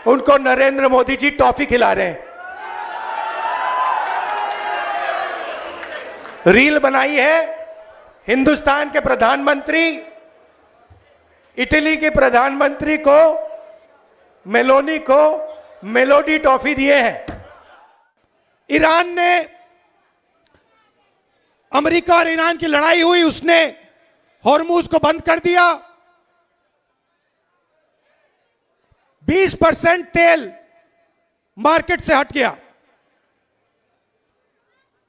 उनको नरेंद्र मोदी जी टॉफी खिला रहे हैं। रील बनाई है हिंदुस्तान के प्रधानमंत्री इटली के प्रधानमंत्री को, मेलोनी को मेलोडी टॉफी दिए हैं। ईरान ने, अमेरिका और ईरान की लड़ाई हुई, उसने हॉर्मुज को बंद कर दिया। 20% तेल मार्केट से हट गया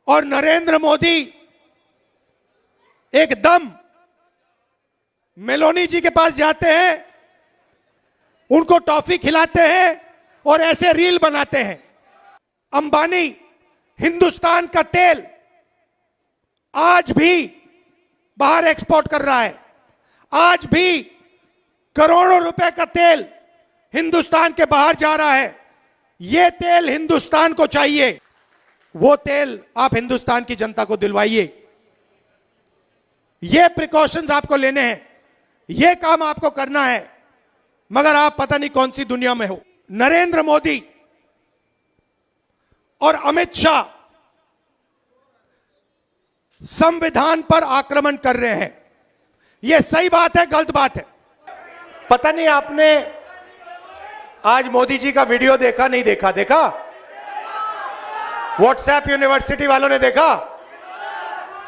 और नरेंद्र मोदी एकदम मेलोनी जी के पास जाते हैं, उनको टॉफी खिलाते हैं और ऐसे रील बनाते हैं। अंबानी हिंदुस्तान का तेल आज भी बाहर एक्सपोर्ट कर रहा है। आज भी करोड़ों रुपए का तेल हिंदुस्तान के बाहर जा रहा है। यह तेल हिंदुस्तान को चाहिए, वो तेल आप हिंदुस्तान की जनता को दिलवाइए। ये प्रिकॉशंस आपको लेने हैं, ये काम आपको करना है, मगर आप पता नहीं कौन सी दुनिया में हो। नरेंद्र मोदी और अमित शाह संविधान पर आक्रमण कर रहे हैं। यह सही बात है, गलत बात है? पता नहीं आपने आज मोदी जी का वीडियो देखा, नहीं देखा? देखा? व्हाट्सएप यूनिवर्सिटी वालों ने देखा?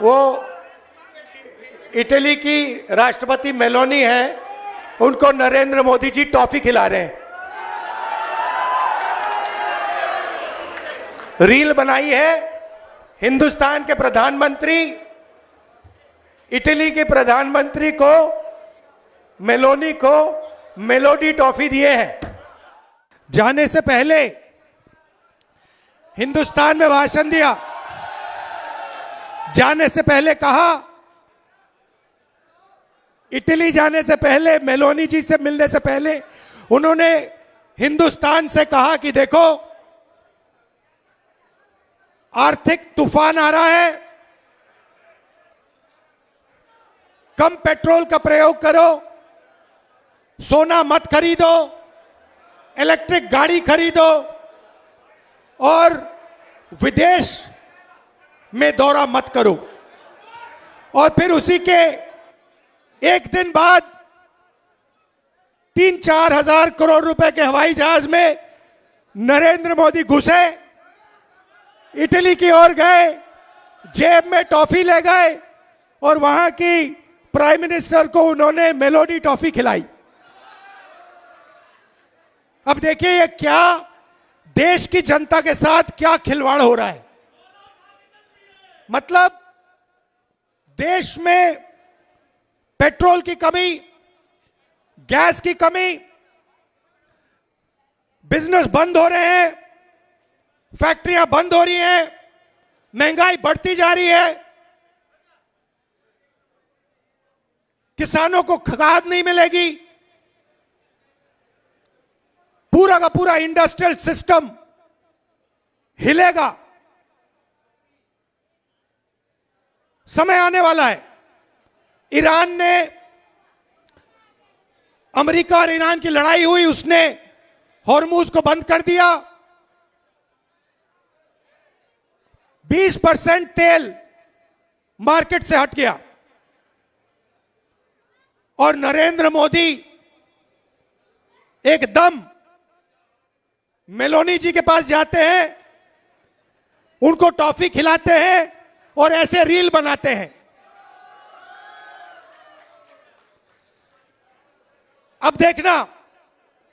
वो इटली की राष्ट्रपति मेलोनी है, उनको नरेंद्र मोदी जी टॉफी खिला रहे हैं। रील बनाई है हिंदुस्तान के प्रधानमंत्री इटली के प्रधानमंत्री को, मेलोनी को मेलोडी टॉफी दिए हैं। जाने से पहले हिंदुस्तान में भाषण दिया, जाने से पहले कहा, इटली जाने से पहले, मेलोनी जी से मिलने से पहले उन्होंने हिंदुस्तान से कहा कि देखो आर्थिक तूफान आ रहा है, कम पेट्रोल का प्रयोग करो, सोना मत खरीदो, इलेक्ट्रिक गाड़ी खरीदो और विदेश में दौरा मत करो। और फिर उसी के एक दिन बाद 3-4 हजार करोड़ रुपए के हवाई जहाज में नरेंद्र मोदी घुसे, इटली की ओर गए, जेब में टॉफी ले गए और वहां की प्राइम मिनिस्टर को उन्होंने मेलोडी टॉफी खिलाई। अब देखिए ये क्या देश की जनता के साथ क्या खिलवाड़ हो रहा है। मतलब देश में पेट्रोल की कमी, गैस की कमी, बिजनेस बंद हो रहे हैं, फैक्ट्रियां बंद हो रही हैं, महंगाई बढ़ती जा रही है, किसानों को खाद नहीं मिलेगी, पूरा का पूरा इंडस्ट्रियल सिस्टम हिलेगा। समय आने वाला है। ईरान ने, अमेरिका और ईरान की लड़ाई हुई, उसने हॉर्मुज को बंद कर दिया। 20% तेल मार्केट से हट गया और नरेंद्र मोदी एकदम मेलोनी जी के पास जाते हैं, उनको टॉफी खिलाते हैं और ऐसे रील बनाते हैं। अब देखना,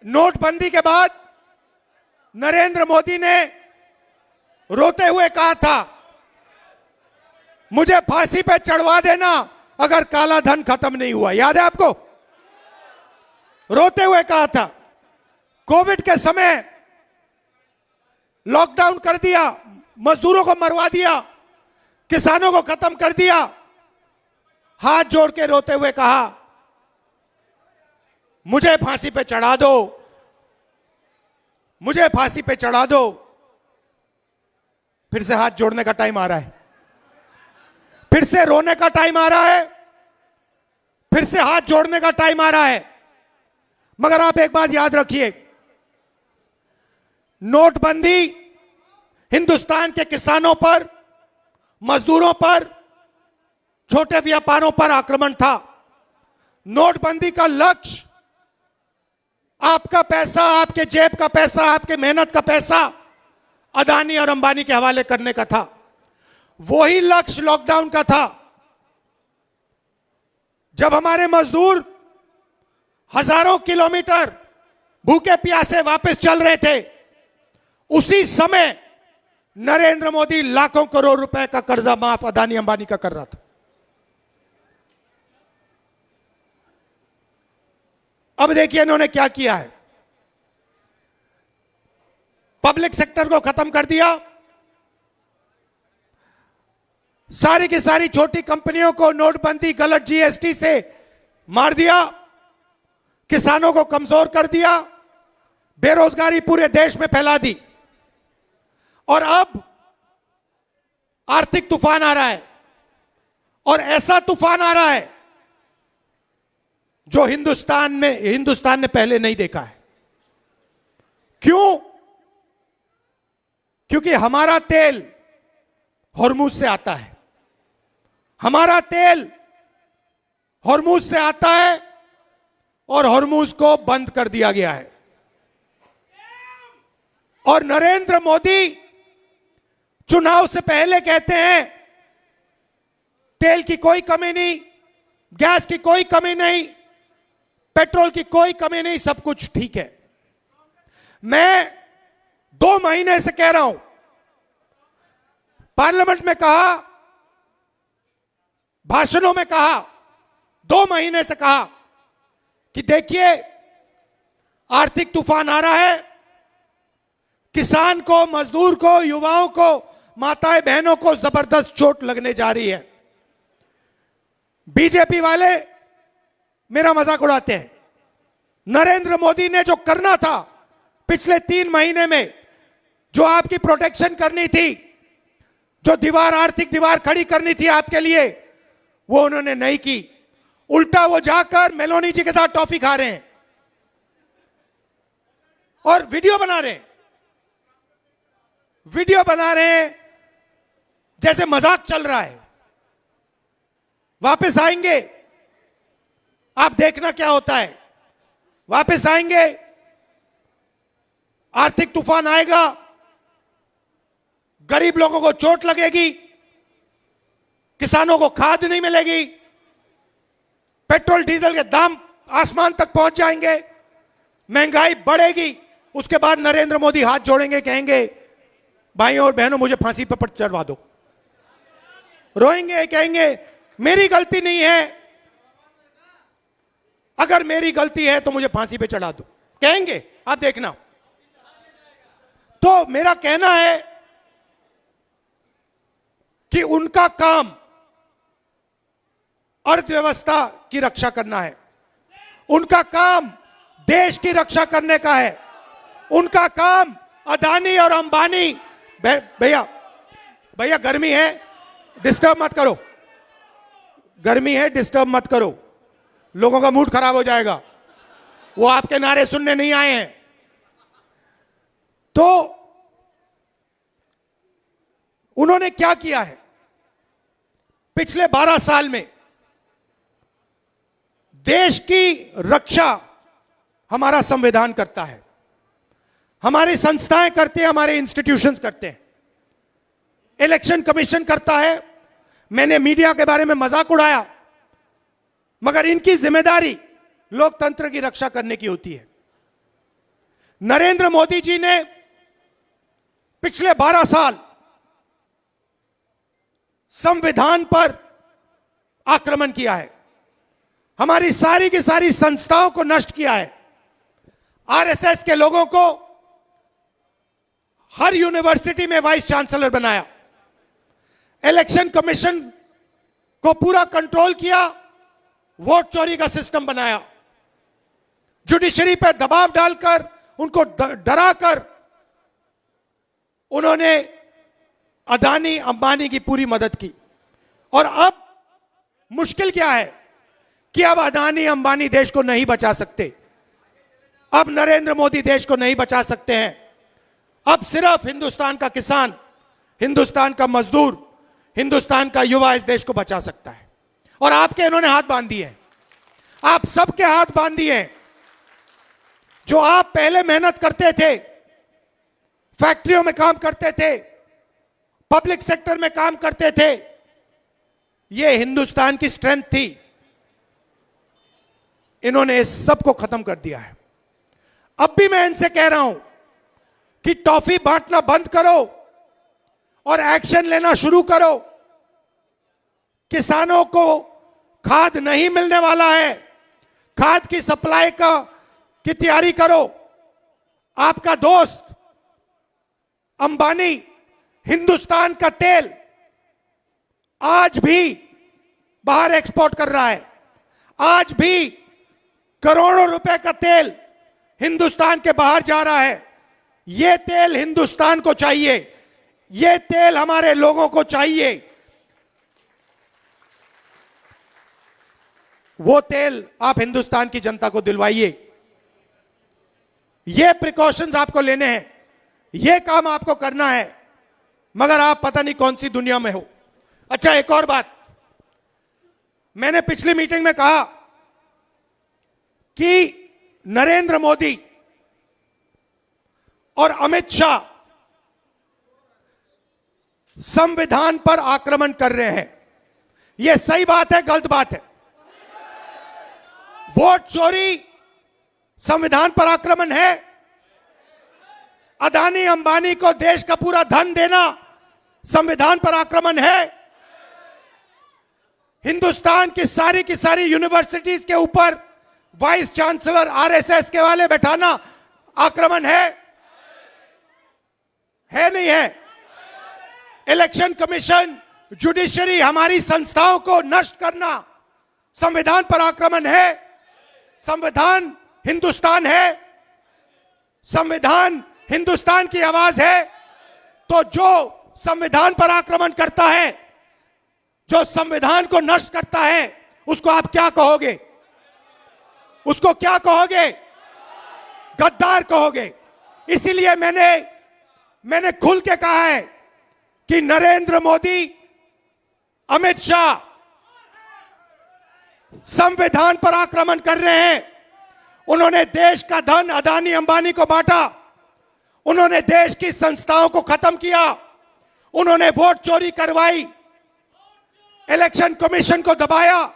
नोटबंदी के बाद नरेंद्र मोदी ने रोते हुए कहा था, मुझे फांसी पे चढ़वा देना अगर काला धन खत्म नहीं हुआ। याद है आपको? रोते हुए कहा था। कोविड के समय लॉकडाउन कर दिया, मजदूरों को मरवा दिया, किसानों को खत्म कर दिया। हाथ जोड़ के रोते हुए कहा, मुझे फांसी पे चढ़ा दो, मुझे फांसी पे चढ़ा दो। फिर से हाथ जोड़ने का टाइम आ रहा है, फिर से रोने का टाइम आ रहा है, फिर से हाथ जोड़ने का टाइम आ रहा है। मगर आप एक बात याद रखिए, नोटबंदी हिंदुस्तान के किसानों पर, मजदूरों पर, छोटे व्यापारों पर आक्रमण था। नोटबंदी का लक्ष्य आपका पैसा, आपके जेब का पैसा, आपके मेहनत का पैसा अदानी और अंबानी के हवाले करने का था। वही लक्ष्य लॉकडाउन का था। जब हमारे मजदूर हजारों किलोमीटर भूखे प्यासे वापस चल रहे थे, उसी समय नरेंद्र मोदी लाखों करोड़ रुपए का कर्जा माफ अदानी अंबानी का कर रहा था। अब देखिए इन्होंने क्या किया है। पब्लिक सेक्टर को खत्म कर दिया, सारी की सारी छोटी कंपनियों को नोटबंदी, गलत जीएसटी से मार दिया, किसानों को कमजोर कर दिया, बेरोजगारी पूरे देश में फैला दी। और अब आर्थिक तूफान आ रहा है, और ऐसा तूफान आ रहा है जो हिंदुस्तान ने पहले नहीं देखा है। क्यों? क्योंकि हमारा तेल हॉर्मुज से आता है। हमारा तेल हॉर्मुज से आता है और हॉर्मुज को बंद कर दिया गया है। और नरेंद्र मोदी चुनाव से पहले कहते हैं तेल की कोई कमी नहीं, गैस की कोई कमी नहीं, पेट्रोल की कोई कमी नहीं, सब कुछ ठीक है। मैं 2 महीने से कह रहा हूं, पार्लियामेंट में कहा, भाषणों में कहा, 2 महीने से कहा कि देखिए आर्थिक तूफान आ रहा है, किसान को, मजदूर को, युवाओं को, माताएं बहनों को जबरदस्त चोट लगने जा रही है। बीजेपी वाले मेरा मजाक उड़ाते हैं। नरेंद्र मोदी ने जो करना था पिछले 3 महीने में, जो आपकी प्रोटेक्शन करनी थी, जो दीवार, आर्थिक दीवार खड़ी करनी थी आपके लिए, वो उन्होंने नहीं की। उल्टा वो जाकर मेलोनी जी के साथ टॉफी खा रहे हैं और वीडियो बना रहे हैं। वीडियो बना रहे हैं जैसे मजाक चल रहा है। वापस आएंगे, आप देखना क्या होता है। वापस आएंगे, आर्थिक तूफान आएगा, गरीब लोगों को चोट लगेगी, किसानों को खाद नहीं मिलेगी, पेट्रोल डीजल के दाम आसमान तक पहुंच जाएंगे, महंगाई बढ़ेगी। उसके बाद नरेंद्र मोदी हाथ जोड़ेंगे, कहेंगे भाइयों और बहनों मुझे फांसी पर चढ़वा दो। रोएंगे, कहेंगे मेरी गलती नहीं है, अगर मेरी गलती है तो मुझे फांसी पे चढ़ा दो, कहेंगे, आप देखना। तो मेरा कहना है कि उनका काम अर्थव्यवस्था की रक्षा करना है, उनका काम देश की रक्षा करने का है, उनका काम अदानी और अंबानी। भैया गर्मी है, डिस्टर्ब मत करो, गर्मी है, डिस्टर्ब मत करो, लोगों का मूड खराब हो जाएगा, वो आपके नारे सुनने नहीं आए हैं। तो उन्होंने क्या किया है पिछले 12 साल में? देश की रक्षा हमारा संविधान करता है, हमारी संस्थाएं करती हैं, हमारे इंस्टीट्यूशंस करते हैं, इलेक्शन कमीशन करता है। मैंने मीडिया के बारे में मजाक उड़ाया, मगर इनकी जिम्मेदारी लोकतंत्र की रक्षा करने की होती है। नरेंद्र मोदी जी ने पिछले 12 साल संविधान पर आक्रमण किया है, हमारी सारी की सारी संस्थाओं को नष्ट किया है। आरएसएस के लोगों को हर यूनिवर्सिटी में वाइस चांसलर बनाया, इलेक्शन कमीशन को पूरा कंट्रोल किया, वोट चोरी का सिस्टम बनाया, जुडिशरी पर दबाव डालकर, उनको डराकर उन्होंने अदानी अंबानी की पूरी मदद की। और अब मुश्किल क्या है कि अब अदानी अंबानी देश को नहीं बचा सकते, अब नरेंद्र मोदी देश को नहीं बचा सकते हैं। अब सिर्फ हिंदुस्तान का किसान, हिंदुस्तान का मजदूर, हिंदुस्तान का युवा इस देश को बचा सकता है। और आपके इन्होंने हाथ बांध दिए हैं, आप सबके हाथ बांध दिए हैं। जो आप पहले मेहनत करते थे, फैक्ट्रियों में काम करते थे, पब्लिक सेक्टर में काम करते थे, यह हिंदुस्तान की स्ट्रेंथ थी, इन्होंने इस सब को खत्म कर दिया है। अब भी मैं इनसे कह रहा हूं कि टॉफी बांटना बंद करो और एक्शन लेना शुरू करो। किसानों को खाद नहीं मिलने वाला है, खाद की सप्लाई की तैयारी करो। आपका दोस्त अंबानी हिंदुस्तान का तेल आज भी बाहर एक्सपोर्ट कर रहा है। आज भी करोड़ों रुपए का तेल हिंदुस्तान के बाहर जा रहा है। यह तेल हिंदुस्तान को चाहिए, यह तेल हमारे लोगों को चाहिए। वो तेल आप हिंदुस्तान की जनता को दिलवाइए। ये प्रिकॉशंस आपको लेने हैं, ये काम आपको करना है, मगर आप पता नहीं कौन सी दुनिया में हो। अच्छा, एक और बात, मैंने पिछली मीटिंग में कहा कि नरेंद्र मोदी और अमित शाह संविधान पर आक्रमण कर रहे हैं। यह सही बात है, गलत बात है? वोट चोरी संविधान पर आक्रमण है। अदानी अंबानी को देश का पूरा धन देना संविधान पर आक्रमण है। हिंदुस्तान की सारी यूनिवर्सिटीज के ऊपर वाइस चांसलर आरएसएस के वाले बैठाना आक्रमण है नहीं है? इलेक्शन कमीशन, जुडिशरी, हमारी संस्थाओं को नष्ट करना संविधान पर आक्रमण है। संविधान हिंदुस्तान है, संविधान हिंदुस्तान की आवाज है। तो जो संविधान पर आक्रमण करता है, जो संविधान को नष्ट करता है, उसको आप क्या कहोगे? उसको क्या कहोगे? गद्दार कहोगे। इसीलिए मैंने खुल के कहा है कि नरेंद्र मोदी, अमित शाह संविधान पर आक्रमण कर रहे हैं। उन्होंने देश का धन अदानी अंबानी को बांटा, उन्होंने देश की संस्थाओं को खत्म किया, उन्होंने वोट चोरी करवाई, इलेक्शन कमीशन को दबाया,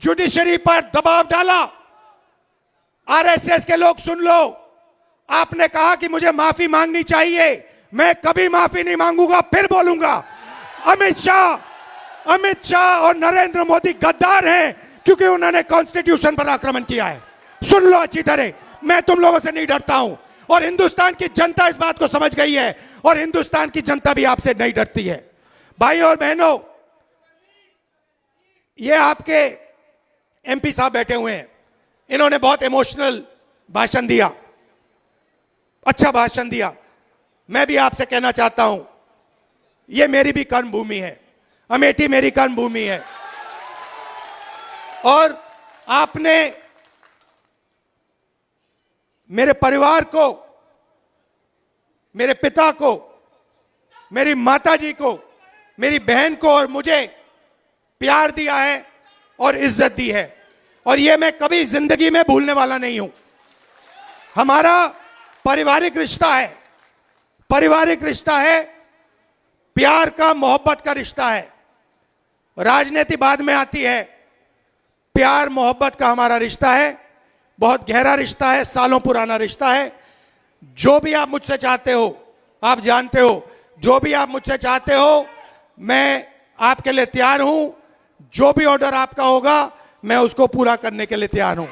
जुडिशरी पर दबाव डाला। आरएसएस के लोग सुन लो, आपने कहा कि मुझे माफी मांगनी चाहिए, मैं कभी माफी नहीं मांगूंगा, फिर बोलूंगा। अमित शाह और नरेंद्र मोदी गद्दार हैं, क्योंकि उन्होंने कॉन्स्टिट्यूशन पर आक्रमण किया है। सुन लो अच्छी तरह, मैं तुम लोगों से नहीं डरता हूं, और हिंदुस्तान की जनता इस बात को समझ गई है, और हिंदुस्तान की जनता भी आपसे नहीं डरती है। भाई और बहनों, ये आपके एमपी साहब बैठे हुए हैं, इन्होंने बहुत इमोशनल भाषण दिया, अच्छा भाषण दिया। मैं भी आपसे कहना चाहता हूं, ये मेरी भी कर्म भूमि है, अमेठी मेरी कर्म भूमि है, और आपने मेरे परिवार को, मेरे पिता को, मेरी माताजी को, मेरी बहन को और मुझे प्यार दिया है और इज्जत दी है, और यह मैं कभी जिंदगी में भूलने वाला नहीं हूं। हमारा पारिवारिक रिश्ता है, पारिवारिक रिश्ता है, प्यार का, मोहब्बत का रिश्ता है। राजनीति बाद में आती है, प्यार मोहब्बत का हमारा रिश्ता है, बहुत गहरा रिश्ता है, सालों पुराना रिश्ता है। जो भी आप मुझसे चाहते हो, आप जानते हो, जो भी आप मुझसे चाहते हो, मैं आपके लिए तैयार हूं। जो भी ऑर्डर आपका होगा, मैं उसको पूरा करने के लिए तैयार हूं।